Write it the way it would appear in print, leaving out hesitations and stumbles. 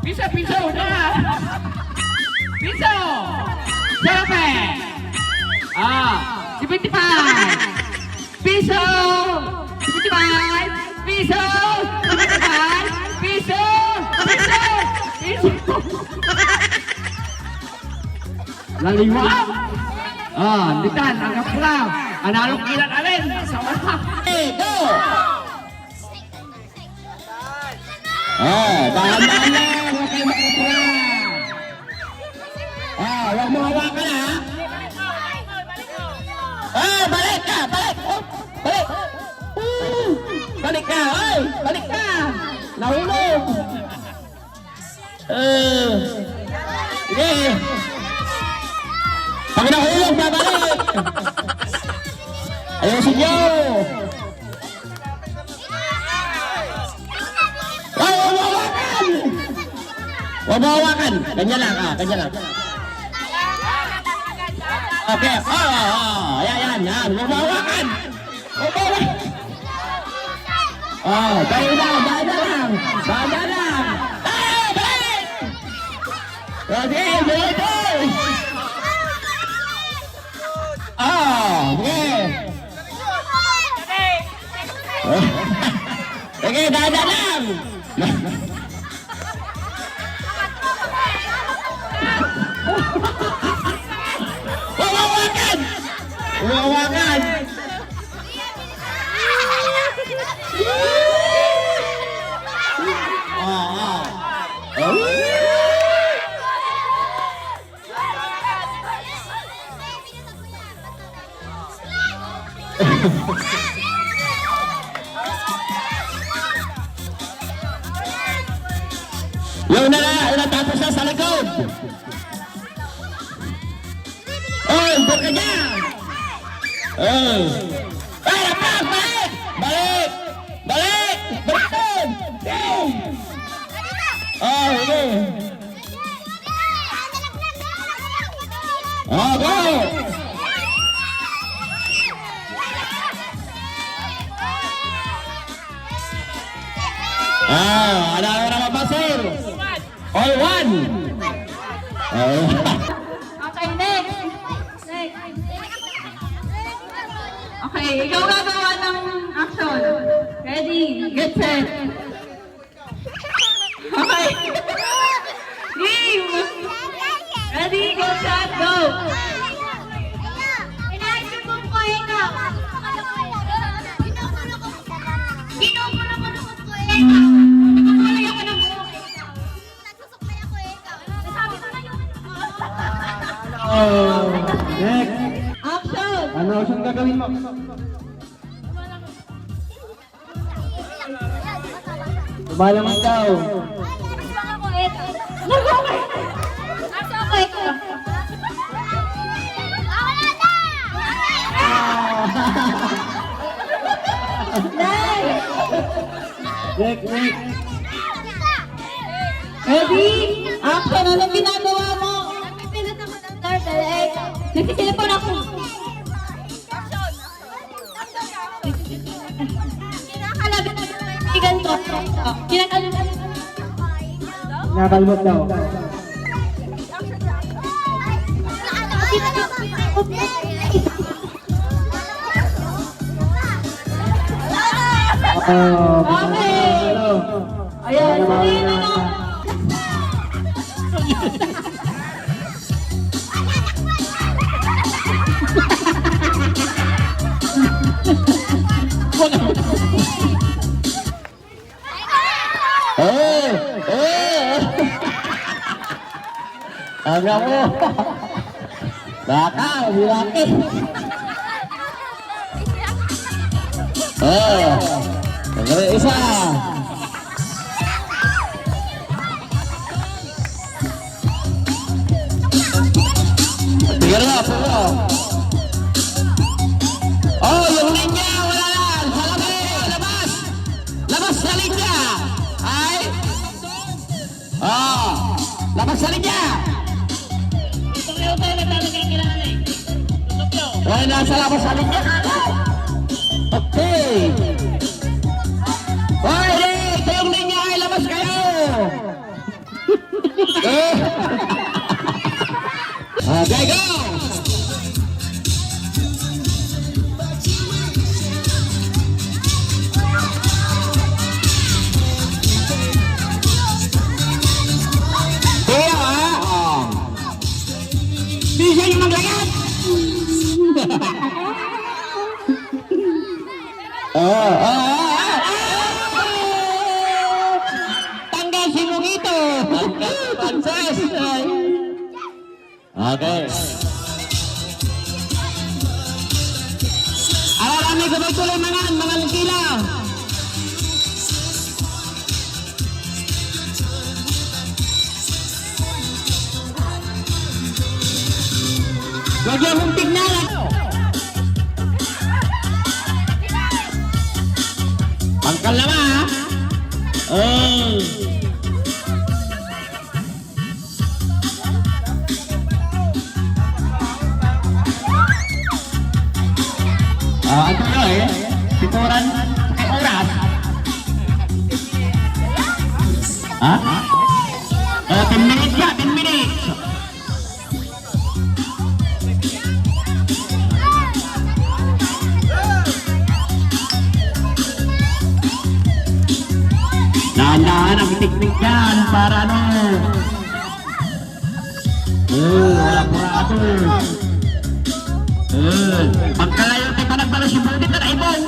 Piso na. Piso. 7. 75. Piso. 75. Piso. 75. Piso. Piso. Laliwa. Litan, anggap lang. Analog ilan alin. Sama na. Go! Dahan-dahan lang. Huwag kayo makapura. Huwag mo hawakan ha. Balik ka! Balik! Balik! Balik ka! Balik ka! Nahulog! Sige! Pag nahulog, babalik! Ayusin nyo! Huwag mo hawakan! Ganyan lang, ganyan lang. Okay, yan. Huwag mo hawakan! Huwag mo hawakan! Tayo lang, lang! Balik! Okay, balik! Okay, lang! Hawakan! Yung natapos na sa likod! Buka niya! Balik! Balik! Balik! Balik! Okay! Go! Ada orang apa sir? All one! Okay, next. Okay, ikaw gagawa ng action. Ready, get set. Okay. Game. Ready, get set, go. Inaisipon ko ikaw. Kinukulo ko ikaw. Nagkukulay ako ng buhok. Nagsusuklay ako ikaw. Nasabi ko na yun. Next! Action. Ano siyang gagawin mo? Lumalamang daw. Next! Ready? Action! Anong ginagawa mo? Nagpipilot ako ng turtle. Nagsisilipon ako. Kinakalabit na yung kaibigan ko. Nakalmot daw. Okay. Ayan, sabihin na lang. Aga mo. Baka, bilaki. Ang isa. Tigil na, pulo. Yung linya, wala yan. Labas. Labas sa linya. Ay. Labas sa linya. Wala nasa labas sa linya. Okay. Ito yung linya ay labas kayo. Okay, go! Kuya, ah! Bisa yung maglagat! Tanggal si Mungito! Panses! Okay. Ararami ko ba tuloy mga lukila? Lagyan mong tignan! Pangkal naman ha? Oh! Ano na eh? Pituran kay oras. Ha? 10 minutes ya, 10 minutes. Dahan-dahan ang teknik dyan para ano. Wala kurado. Pagkalayo tayo pa nagpala si Budit na naibong.